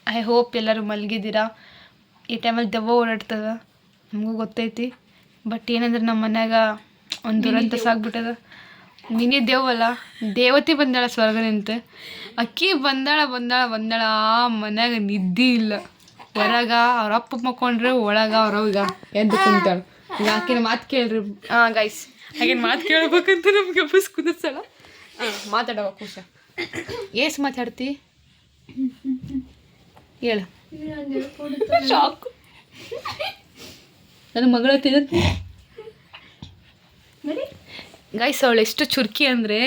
I hope ಎಲ್ಲರೂ ಮಲಗಿದ್ದೀರಾ. ಈ ಟೈಮಲ್ಲಿ ದೆವ್ವ ಓಡಾಡ್ತದ ನಮಗೂ ಗೊತ್ತೈತಿ. ಬಟ್ ಏನಂದ್ರೆ ನಮ್ಮ ಮನ್ಯಾಗ ಒಂದು ದುರಂತ ಸಾಗ್ಬಿಟ್ಟದ. ಮಿನಿ ದೇವಲ್ಲ ದೇವತೆ ಬಂದಾಳ ಸ್ವರ್ಗ ನಿಂತು. ಅಕ್ಕಿ ಬಂದಾಳ ಮನ್ಯಾಗ ನಿದ್ದೆ ಇಲ್ಲ. ಹೊರಗ ಅವ್ರ ಅಪ್ಪ ಮಕ್ಕೊಂಡ್ರೆ ಒಳಗ ಅವ್ರವ್ಗ ಎದ್ದು ಕುಂತಾಳ. ಈಗ ಆಕಿನ ಮಾತು ಕೇಳ್ರಿ. ಗೈಸ್ ಹಾಗೇನು ಮಾತು ಕೇಳ್ಬೇಕಂತ ನಮ್ಗೆ ಬಸ್ ಕುದಿಸಲ್ಲ. ಮಾತಾಡವ ಖುಷ ಏಸ್ ಮಾತಾಡ್ತಿ ಹೇಳು. ಶಾಕು ನನ್ನ ಮಗಳ ಗೈಸ್ ಅವಳು ಎಷ್ಟು ಚುರ್ಕಿ ಅಂದರೆ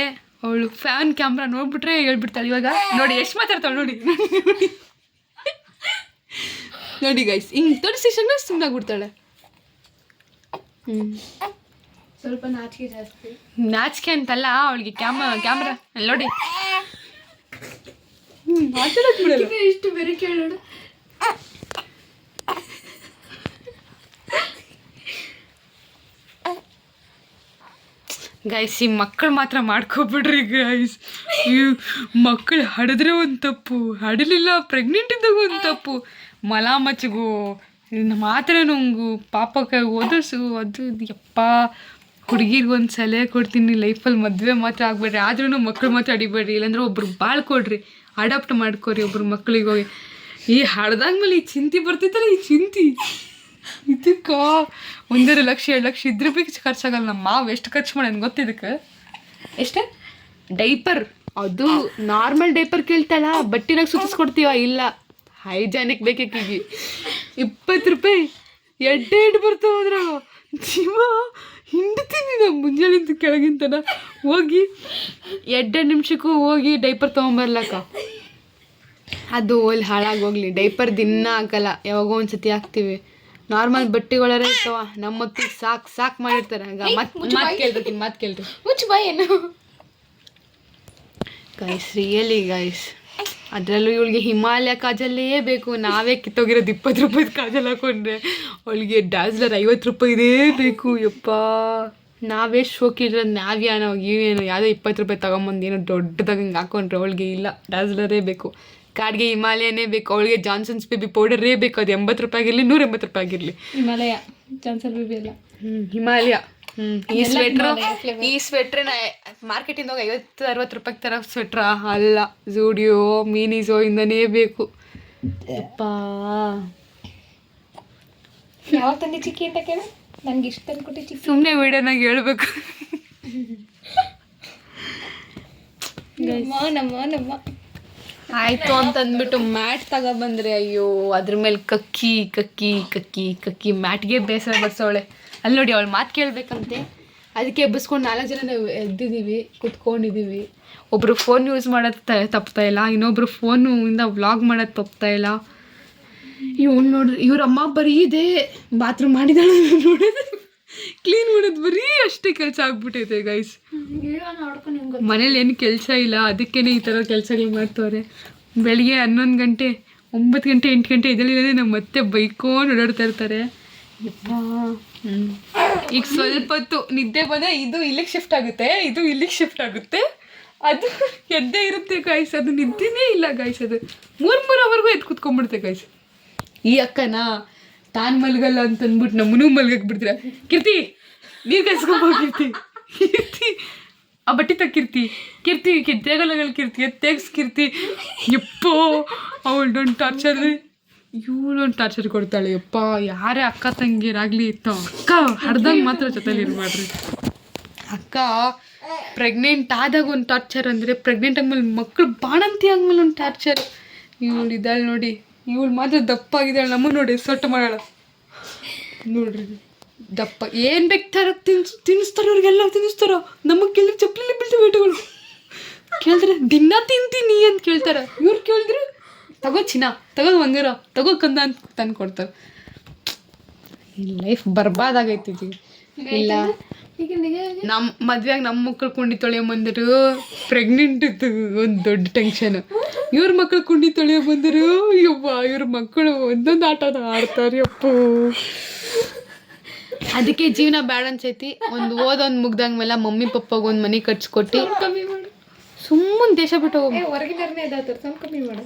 ಅವಳು ಫ್ಯಾನ್ ಕ್ಯಾಮ್ರಾ ನೋಡ್ಬಿಟ್ರೆ ಹೇಳ್ಬಿಡ್ತಾಳೆ. ಇವಾಗ ನೋಡಿ ಎಷ್ಟು ಮಾತಾಡ್ತಾಳೆ ನೋಡಿ ನೋಡಿ ಗೈಸ್ ಹಿಂಗೆ ತೋರಿಸಿದ ಸುಮ್ಮನಾಗ್ಬಿಡ್ತಾಳೆ. ಸ್ವಲ್ಪ ನಾಚಿಕೆ ಜಾಸ್ತಿ. ನಾಚಿಕೆ ಅಂತಲ್ಲ ಅವಳಿಗೆ ಕ್ಯಾಮ್ರಾ ನೋಡಿ ಮಾತಾಡೋದು ಬಿಡಲ್ಲ. ಇಷ್ಟು ಬೇರೆ ಕೇಳೋಣ. ಗೈಸ್ ಈ ಮಕ್ಕಳು ಮಾತ್ರ ಮಾಡ್ಕೊಬಿಡ್ರಿ ಗೈಸ್. ಈ ಮಕ್ಕಳು ಹಡಿದ್ರೆ ಒಂದು ತಪ್ಪು, ಹಡಲಿಲ್ಲ ಪ್ರೆಗ್ನೆಂಟ್ ಇದ್ದಾಗ ಒಂದು ತಪ್ಪು, ಮಲ ಮಚ್ಚಗು ಮಾತ್ರ ನುಂಗು ಪಾಪಕ್ಕೆ ಓದಿಸು ಅದು ಯಪ್ಪ. ಹುಡುಗಿರ್ಗೊಂದು ಸಲಹೆ ಕೊಡ್ತೀನಿ, ಲೈಫಲ್ಲಿ ಮದುವೆ ಮಾತ್ರ ಆಗಬೇಡ್ರಿ, ಆದ್ರೂ ಮಕ್ಕಳು ಮಾತ್ರ ಅಡಿಬೇಡ್ರಿ. ಇಲ್ಲಾಂದ್ರೆ ಒಬ್ರು ಬಾಳ್ ಕೊಡ್ರಿ, ಅಡಾಪ್ಟ್ ಮಾಡ್ಕೊರಿ ಒಬ್ರು ಮಕ್ಳಿಗೆ ಹೋಗಿ. ಈ ಹಡ್ದಾದ್ಮೇಲೆ ಈ ಚಿಂತೆ ಬರ್ತೈತಲ್ಲ, ಈ ಚಿಂತೆ ಇದಕ್ಕೆ 1.5 ಲಕ್ಷ 2 ಲಕ್ಷ ಇದ್ರೆ ಬೇಕು ಖರ್ಚಾಗಲ್ಲ. ನಮ್ಮ ಮಾವು ಎಷ್ಟು ಖರ್ಚು ಮಾಡೋಣ ಗೊತ್ತಿದ್ದಕ್ಕೆ. ಎಷ್ಟೇ ಡೈಪರ್, ಅದು ನಾರ್ಮಲ್ ಡೈಪರ್ ಕೇಳ್ತಾಳ, ಬಟ್ಟಿನಾಗ ಸುತ್ತಿಸ್ಕೊಡ್ತೀವ. ಇಲ್ಲ ಹೈಜಾನಿಕ್ ಬೇಕೀಗ 20 ರೂಪಾಯಿ ಎಡ್ಡೆ ಬರ್ತಾವ. ಅದ್ರಾಗ ಜೀವ ಹಿಂಡ್ತೀನಿ ನಾವು ಮುಂಜಾನಿಂದ ಕೆಳಗಿಂತನ ಹೋಗಿ 2 ನಿಮಿಷಕ್ಕೂ ಹೋಗಿ ಡೈಪರ್ ತೊಗೊಂಬರ್ಲಕ್ಕ. ಅದು ಅಲ್ಲಿ ಹಾಳಾಗೋಗ್ಲಿ, ಡೈಪರ್ ದಿನ ಹಾಕಲ್ಲ, ಯಾವಾಗೋ ಒಂದ್ಸತಿ ಹಾಕ್ತೀವಿ. ನಾರ್ಮಲ್ ಬಟ್ಟೆಗಳೇ ಇರ್ತಾವ, ನಮ್ಮ ಮತ್ತಿಗೆ ಸಾಕು ಮಾಡಿರ್ತಾರೆ. ಮಾತು ಕೇಳ್ರಿ ಮುಚ್ಚು ಬಾಯೇನು ಗೈಸ್, ರಿಯಲಿ ಗೈಸ್. ಅದರಲ್ಲೂ ಇವಳಿಗೆ ಹಿಮಾಲಯ ಕಾಜಲ್ಲೇ ಬೇಕು. ನಾವೇ ಕಿತ್ತೋಗಿರೋದು 20 ರೂಪಾಯಿದು ಕಾಜಲ್ ಹಾಕೊಂಡ್ರೆ ಅವಳಿಗೆ ಡಾಸ್ಲರ್ 50 ರೂಪಾಯಿದೇ ಬೇಕು. ಯಪ್ಪ ನಾವೇ ಶೋಕಿರೋದು ನಾವ್ಯಾನೋ ಇವೇನೋ ಯಾವುದೋ 20 ರೂಪಾಯಿ ತೊಗೊಂಬಂದು ಏನೋ ದೊಡ್ಡದಾಗ ಹಿಂಗೆ ಹಾಕೊಂಡ್ರೆ ಅವಳಿಗೆ ಇಲ್ಲ, ಡಾಸ್ಲರೇ ಬೇಕು. ಕಾಡಿಗೆ ಹಿಮಾಲಯನೇ ಬೇಕು, ಅವಳಿಗೆ ಜಾನ್ಸನ್ಸ್ ಬೇಬಿ ಪೌಡರೇ ಬೇಕು. ಅದು 80 ರೂಪಾಯಿ ಆಗಿರಲಿ 180 ರೂಪಾಯಿ ಆಗಿರಲಿ. ಹಿಮಾಲಯ ಜಾನ್ಸನ್ ಬೇಬಿ ಅಲ್ಲ, ಹಿಮಾಲಯ. ಈ ಸ್ವೆಟ್ರನ್ನ ಮಾರ್ಕೆಟಿಂದ ಹೋಗಿ 50-60 ರೂಪಾಯಿ ಥರ ಸ್ವೆಟ್ರ ಅಲ್ಲ, ಝೂಡಿಯೋ ಮಿನಿಸೋ ಇಂದನೇ ಬೇಕು. ಅಪ್ಪ ಯಾವಾಗ ತಂದೆ ಚಿಕ್ಕಿ ಅಂತ ಕೇಳ, ನನಗೆ ಇಷ್ಟ ತಂದ್ಕೊಟ್ಟೆ ಚಿಕ್ಕಿ. ಸುಮ್ಮನೆ ವಿಡಿಯೋನಾಗ ಹೇಳ್ಬೇಕು. ನಮ್ಮ ಆಯಿತು ಅಂತಂದ್ಬಿಟ್ಟು ಮ್ಯಾಟ್ ತಗೊಬಂದ್ರೆ, ಅಯ್ಯೋ ಅದ್ರ ಮೇಲೆ ಕಕ್ಕಿ ಮ್ಯಾಟ್ಗೆ ಬೇಸರ ಬರ್ಸೋಳೆ. ಅಲ್ಲಿ ನೋಡಿ ಅವಳು ಮಾತು ಕೇಳಬೇಕಂತೆ, ಅದಕ್ಕೆ ಎಬ್ಬಿಸ್ಕೊಂಡು 4 ಜನ ನಾವು ಎದ್ದಿದ್ದೀವಿ, ಕುತ್ಕೊಂಡಿದ್ದೀವಿ. ಒಬ್ಬರು ಫೋನ್ ಯೂಸ್ ಮಾಡೋದು ತಪ್ತಾ ಇಲ್ಲ, ಇನ್ನೊಬ್ರು ಫೋನಿಂದ ವ್ಲಾಗ್ ಮಾಡೋದು ತಪ್ತಾ ಇಲ್ಲ. ಇವ್ನು ನೋಡ್ರಿ, ಇವ್ರಮ್ಮ ಬರೀ ಇದೆ ಬಾತ್ರೂಮ್ ಮಾಡಿದಾಳೆ ನೋಡೋದು, ಕ್ಲೀನ್ ಮಾಡೋದು ಬರೀ ಅಷ್ಟೇ ಕೆಲಸ ಆಗ್ಬಿಟ್ಟೈತೆ ಗೈಸ್. ಮನೇಲಿ ಏನು ಕೆಲಸ ಇಲ್ಲ, ಅದಕ್ಕೇ ಈ ಥರ ಕೆಲಸಗಳು ಮಾಡ್ತವ್ರೆ. ಬೆಳಿಗ್ಗೆ 11 ಗಂಟೆ 9 ಗಂಟೆ 8 ಗಂಟೆ ಇದರಲ್ಲಿ ನಮ್ಮ ಮತ್ತೆ ಬೈಕೊಂಡು ಓಡಾಡ್ತಾ ಇರ್ತಾರೆ. ಈಗ ಸ್ವಲ್ಪ ಹೊತ್ತು ನಿದ್ದೆ ಬಂದರೆ ಇದು ಇಲ್ಲಿಗೆ ಶಿಫ್ಟ್ ಆಗುತ್ತೆ, ಇದು ಇಲ್ಲಿಗೆ ಶಿಫ್ಟ್ ಆಗುತ್ತೆ, ಅದು ಎದ್ದೇ ಇರುತ್ತೆ ಗೈಸ್. ಅದು ನಿದ್ದೆನೇ ಇಲ್ಲ ಗೈಸ್, ಅದು 3 ಅವರ್ಗೂ ಎದ್ದು ಕುತ್ಕೊಂಡ್ಬಿಡುತ್ತೆ ಗೈಸ್. ಈ ಅಕ್ಕನ ತಾನು ಮಲ್ಗಲ್ಲ ಅಂತಂದ್ಬಿಟ್ಟು ನಮ್ಮನೂ ಮಲ್ಗಕ್ಕೆ ಬಿಡ್ತೀರ. ಕೀರ್ತಿ ನೀರು ಕಸ್ಕೊಂಬೋಗಿರ್ತಿ, ಕೀರ್ತಿ ಆ ಬಟ್ಟೆ ತಕ್ಕಿರ್ತಿ, ಕೀರ್ತಿ ತೆಗಲಗಳು ಕಿರ್ತಿ ತೆಗ್ಸ್ಕಿರ್ತಿ. ಎಪ್ಪೋ ಅವಳದೊಂದು ಟಾರ್ಚರ್, ಇವಳೊಂದು ಟಾರ್ಚರ್ ಕೊಡ್ತಾಳೆ. ಯಪ್ಪ ಯಾರೇ ಅಕ್ಕ ತಂಗಿರಾಗಲಿ ಇತ್ತು, ಅಕ್ಕ ಹಡ್ದಂಗೆ ಮಾತ್ರ ಜೊತೆಲಿ ಇರಬೇಡ್ರಿ. ಅಕ್ಕ ಪ್ರೆಗ್ನೆಂಟ್ ಆದಾಗ ಒಂದು ಟಾರ್ಚರ್ ಅಂದರೆ, ಪ್ರೆಗ್ನೆಂಟ್ ಆದ್ಮೇಲೆ ಮಕ್ಕಳು ಬಾಣಂತಿ ಆದ್ಮೇಲೆ ಒಂದು ಟಾರ್ಚರ್. ಇವಳು ಇದ್ದಾಳೆ ನೋಡಿ, ಇವಳು ಮಾತ್ರ ದಪ್ಪ ಆಗಿದ್ದಾಳೆ. ನಮ್ಮ ನೋಡಿ ಸೊಟ್ಟು ಮಾಡೋಣ ನೋಡ್ರಿ, ದಪ್ಪ ಏನು ಬೇಕಾರೆ ತಿನ್ನಿಸ್ತಾರೋ ಅವ್ರಿಗೆಲ್ಲ ತಿನ್ನಿಸ್ತಾರೋ. ನಮಗೆ ಕೇಳಿದ್ರೆ ಚಪ್ಪಲಿ ಬೀಳ್ತವೆ ವೇಟಗಳು. ಕೇಳಿದ್ರೆ ದಿನ ತಿಂತೀನಿ ಅಂತ ಕೇಳ್ತಾರೆ. ಇವ್ರು ಕೇಳಿದ್ರೆ ತಗೋ ಚಿನ್ನ, ತಗೋ ಬಂಗಾರ, ತಗೋ ಕಂದ ಅಂತ ತಂದು ಕೊಡ್ತಾರೆ. ಲೈಫ್ ಬರ್ಬಾದಾಗೈತಿ. ಇಲ್ಲ ನಮ್ಮ ಮದ್ವೆಯಾಗ ನಮ್ಮ ಮಕ್ಕಳು ಕುಂಡಿ ತೊಳೆಯಂಬಂದರು, ಪ್ರೆಗ್ನೆಂಟ್ ಇತ್ತು ಒಂದು ದೊಡ್ಡ ಟೆನ್ಷನ್. ಇವ್ರ ಮಕ್ಕಳು ಕುಂಡಿ ತೊಳೆಯೋ ಬಂದರು, ಯವ್ವ ಇವ್ರ ಮಕ್ಕಳು ಒಂದೊಂದು ಆಟನ ಆಡ್ತಾರೆ. ಅಪ್ಪು ಅದಕ್ಕೆ ಜೀವನ ಬ್ಯಾಡ ಅನ್ಸೈತಿ. ಓದೊಂದು ಮುಗ್ದಂಗ್ಮೇಲೆ ಮಮ್ಮಿ ಪಪ್ಪಾಗ ಒಂದು ಮನೆ ಕಟ್ಸ್ಕೊಟ್ಟು ಕಮ್ಮಿ ಮಾಡು, ಸುಮ್ಮನೆ ದೇಶ ಬಿಟ್ಟು ಹೋಗಿ ಹೊರಗಿನವ್ರನ್ನೇ ಇದಾಗ್ತಾರೆ, ಸ್ವಲ್ಪ ಕಮ್ಮಿ ಮಾಡು.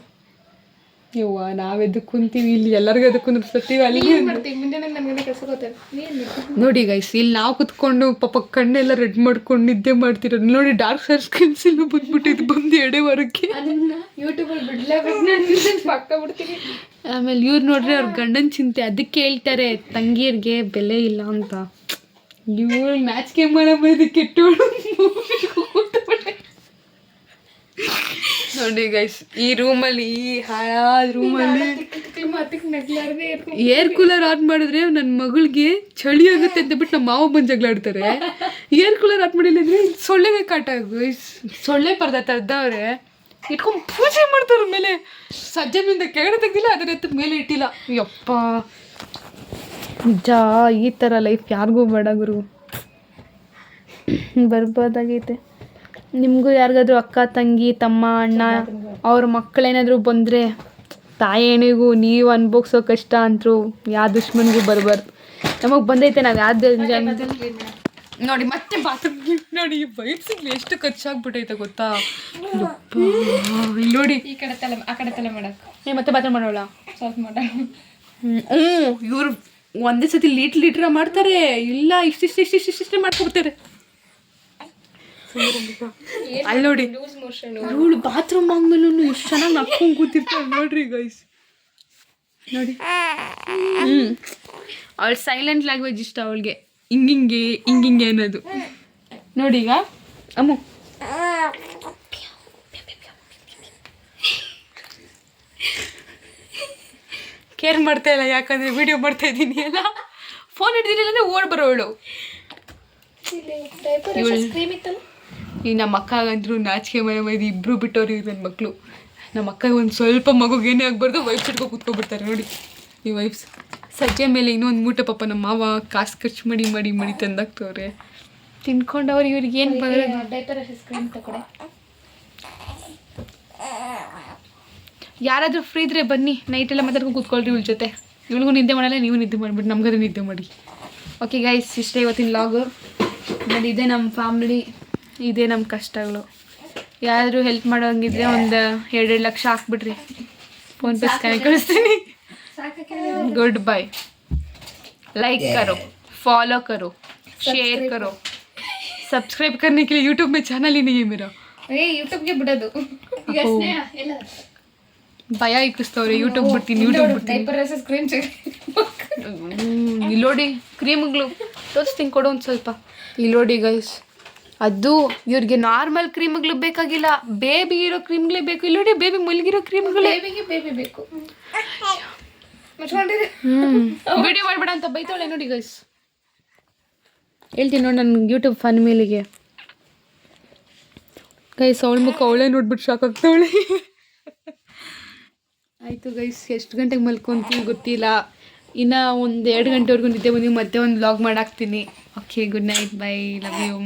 ಯವ್ವ ನಾವೆದ್ದು ಕುಂತೀವಿ ಇಲ್ಲಿ ಎಲ್ಲರಿಗೂ ಎದ್ದು ಕುಂದಿರ್ಸ್ತೀವಿ ಅಲ್ಲಿ ಏನು ಮಾಡ್ತೀವಿ ಮುಂಜಾನೆ ನನಗೆ ಕೆಲಸ ಗೊತ್ತಾಗ ಏನು ಮಾಡ್ತೀವಿ ನೋಡಿ ಗೈಸ್ ಇಲ್ಲಿ ನಾವು ಕುತ್ಕೊಂಡು ಪಾಪ ಕಣ್ಣೆಲ್ಲ ರೆಡ್ ಮಾಡ್ಕೊಂಡು ನಿದ್ದೆ ಮಾಡ್ತಿರೋದು ನೋಡಿ ಡಾರ್ಕ್ ಸರ್ಕಲ್ಸ್ ಎಲ್ಲ ಬಂದ್ಬಿಟ್ಟಿದ್ದು ಬಂದು ಎಡೆವರೆಗೆ ಅದನ್ನ ಯೂಟ್ಯೂಬಲ್ಲಿ ಬಿಡ್ಲೇಬೇಕು ನಾನು ಪಕ್ಕ ಬಿಡ್ತೀನಿ. ಆಮೇಲೆ ಇವ್ರು ನೋಡ್ರಿ ಅವ್ರ ಗಂಡನ ಚಿಂತೆ ಅದಕ್ಕೆ ಹೇಳ್ತಾರೆ ತಂಗಿಯರಿಗೆ ಬೆಲೆ ಇಲ್ಲ ಅಂತ. ಇವ್ರು ಮ್ಯಾಚ್ಗೆ ಮಾಡಬೇಕು ಕೆಟ್ಟು ನೋಡಿ ಗೈಸ್ ಈ ರೂಮಲ್ಲಿ ಈ ಹಾಳಾದ ರೂಮಲ್ಲಿ ಏರ್ ಕೂಲರ್ ಆನ್ ಮಾಡಿದ್ರೆ ನನ್ನ ಮಗಳಿಗೆ ಚಳಿ ಆಗುತ್ತೆ ಅಂತ ಬಿಟ್ಟು ನಮ್ಮ ಮಾವ ಬಂದು ಜಗಳಾಡ್ತಾರೆ. ಏರ್ ಕೂಲರ್ ಆನ್ ಮಾಡಿಲ್ಲ ಅಂದ್ರೆ ಸೊಳ್ಳೆಗೆ ಕಾಟ ಗೈಸ್, ಸೊಳ್ಳೆ ಪರ್ದ ತರ್ದವ್ರೆ ಇಟ್ಕೊಂಡು ಪೂಜೆ ಮಾಡ್ತಾರೆ. ಮೇಲೆ ಸಜ್ಜನಿಂದ ಕೆಳಗಡೆ ತೆಗ್ದಿಲ್ಲ ಅದರ ಎತ್ತ ಮೇಲೆ ಇಟ್ಟಿಲ್ಲ. ಯಪ್ಪ ನಿಜ ಈ ಥರ ಲೈಫ್ ಯಾರಿಗೂ ಬೇಡ ಗುರು, ಬರ್ಬೋದಾಗೈತೆ. ನಿಮಗೂ ಯಾರಿಗಾದ್ರೂ ಅಕ್ಕ ತಂಗಿ ತಮ್ಮ ಅಣ್ಣ ಅವ್ರ ಮಕ್ಕಳೇನಾದರೂ ಬಂದರೆ ತಾಯೇಣಿಗೂ ನೀವು ಅನ್ಭೋಗ್ಸೋ ಕಷ್ಟ ಅಂತರೂ ಯಾವ ದುಶ್ಮನ್ಗೂ ಬರಬಾರ್ದು. ನಮಗೆ ಬಂದೈತೆ ನಾವು ಯಾವ್ದು ನೋಡಿ ಮತ್ತೆ ಬಾತ್ರೂಮ್ ನೋಡಿ ವೈಬ್ಸಿಗ್ಲಿ ಎಷ್ಟು ಖರ್ಚಾಗ್ಬಿಟ್ಟೈತೆ ಗೊತ್ತಾ. ಇಲ್ಲಿ ನೋಡಿ ಈ ಕಡೆ ತಲೆ ಆ ಕಡೆ ತಲೆ ಮಾಡಕ್ಕೆ ಮತ್ತೆ ಬಾತ್ರೂಮ್ ಮಾಡೋಳ ಸ್ವಲ್ಪ ಮಾಡೋಣ. ಇವ್ರು ಒಂದೇ ಸತಿ ಲೀಟ್ರ ಮಾಡ್ತಾರೆ, ಇಲ್ಲ ಇಷ್ಟಿಷ್ಟೇ ಮಾಡ್ಕೊಡ್ತಾರೆ. ಅಲ್ಲಿ ನೋಡಿ ಇವಳು ಬಾತ್ರೂಮ್ ಆದ್ಮೇಲೂ ಎಷ್ಟು ಚೆನ್ನಾಗಿ ನಕ್ಕೊಂಡು ಕೂತಿರ್ತಾಳೆ ನೋಡ್ರಿ ಗೈಸ್. ನೋಡಿ ಅವಳು ಸೈಲೆಂಟ್ ಲ್ಯಾಂಗ್ವೇಜ್ ಇಷ್ಟ ಅವಳಿಗೆ, ಹಿಂಗಿಂಗೆ ಅನ್ನೋದು. ನೋಡಿ ಈಗ ಅಮ್ಮು ಕೇರ್ ಮಾಡ್ತಾ ಇಲ್ಲ, ಯಾಕಂದ್ರೆ ವಿಡಿಯೋ ಮಾಡ್ತಾ ಇದ್ದೀನಿ ಅಲ್ಲ. ಫೋನ್ ಹಿಡ್ದಿಲ್ಲ ಅಂದ್ರೆ ಓಡ್ ಬರೋಳು ಈ ನಮ್ಮ ಅಕ್ಕಗಂತೂ ನಾಚಿಕೆ ಮೈದು ಇಬ್ಬರು ಬಿಟ್ಟವ್ರು ಇವ್ರು ನನ್ನ ಮಕ್ಕಳು. ನಮ್ಮ ಅಕ್ಕ ಒಂದು ಸ್ವಲ್ಪ ಮಗುಗೆ ಏನೇ ಆಗಬಾರ್ದು ವೈಫ್ಸ್ ಇಟ್ಕೊಂಡು ಕೂತ್ಕೊಬಿಡ್ತಾರೆ ನೋಡಿ ಈ ವೈಫ್ಸ್. ಸಜ್ಜೆ ಮೇಲೆ ಇನ್ನೊಂದು ಮೂಟೆ ಪಾಪ ನಮ್ಮ ಮಾವ ಕಾಸು ಖರ್ಚು ಮಾಡಿ ತಂದಾಕ್ತವ್ರೆ ತಿನ್ಕೊಂಡವ್ರು. ಇವ್ರಿಗೆ ಏನು ಬಂದರೆ ಯಾರಾದರೂ ಫ್ರೀ ಇದ್ರೆ ಬನ್ನಿ, ನೈಟೆಲ್ಲ ಮಾತಾಡ್ಕೊಂಡು ಕೂತ್ಕೊಳ್ರಿ ಇವಳ ಜೊತೆ. ಇವಳಿಗೂ ನಿದ್ದೆ ಮಾಡಲ್ಲ, ನೀವು ನಿದ್ದೆ ಮಾಡಿಬಿಟ್ಟು ನಮ್ಗಾದ್ರೆ ನಿದ್ದೆ ಮಾಡಿ. ಓಕೆ ಗೈಸ್, ಇಷ್ಟೇ ಇವತ್ತಿನ ಲಾಗು. ನೋಡಿ ಇದೇ ನಮ್ಮ ಫ್ಯಾಮಿಲಿ, ಇದೇ ನಮ್ಮ ಕಷ್ಟಗಳು. ಯಾರಾದರೂ ಹೆಲ್ಪ್ ಮಾಡೋಂಗಿದ್ರೆ ಒಂದು 2 ಲಕ್ಷ ಹಾಕ್ಬಿಡ್ರಿ, ಫೋನ್ಪೇ ಸ್ಕ್ಯಾನ್ ಕಳಿಸ್ತೀನಿ. Good bye. लाइक करो, फॉलो करो, शेयर करो. सब्सक्राइब करने के लिए यूट्यूब में चैनल ही नहीं है मेरा. ಯೂಟ್ಯೂಬ್ ಗೆ ಬಿಡೋದು ಭಯ ಇಕ್ಕಿಸ್ತವ್ರೆ. ಯೂಟ್ಯೂಬ್ ಬಿಡ್ತೀನಿ. ಇಲ್ಲಿ ನೋಡಿ ಕ್ರೀಮ್ಗಳು ತೋರಿಸ್ತೀನಿ, ಕೊಡು ಒಂದು ಸ್ವಲ್ಪ. ಇಲ್ಲಿ ನೋಡಿ ಗೈಸ್, ಅದು ಇವ್ರಿಗೆ ನಾರ್ಮಲ್ ಕ್ರೀಮ್ಗಳು ಬೇಕಾಗಿಲ್ಲ, ಬೇಬಿ ಇರೋ ಕ್ರೀಮ್ಗಳೇ ಬೇಕು. ಇಲ್ಲಿ ನೋಡಿ ಬೇಬಿ ಮಲಗಿರೋ ಕ್ರೀಮ್ಗಳು. ಬೇಬಿ ಬೇಕು. ವಿಡಿಯೋ ಮಾಡಬೇಡ ಅಂತ ಬೈತಾಳೆ ನೋಡಿ ಗೈಸ್. ಹೇಳ್ತೀನಿ ನೋಡಿ ನನ್ನ ಯೂಟ್ಯೂಬ್ ಫನ್ ಮೇಲಿಗೆ ಗೈಸ್. ಅವಳ ಮುಖ ಅವಳೇ ನೋಡ್ಬಿಟ್ಟು ಶಾಕ್ ಆಗ್ತಾವಳೆ. ಆಯಿತು ಗೈಸ್, ಎಷ್ಟು ಗಂಟೆಗೆ ಮಲ್ಕೊಂತೀವಿ ಗೊತ್ತಿಲ್ಲ. ಇನ್ನು ಒಂದು 2 ಗಂಟೆವರೆಗೂ ನಿದ್ದೆ ಬಂದು ಮತ್ತೆ ಒಂದು ವ್ಲಾಗ್ ಮಾಡಾಕ್ತೀನಿ. Okay, good night, bye, love you.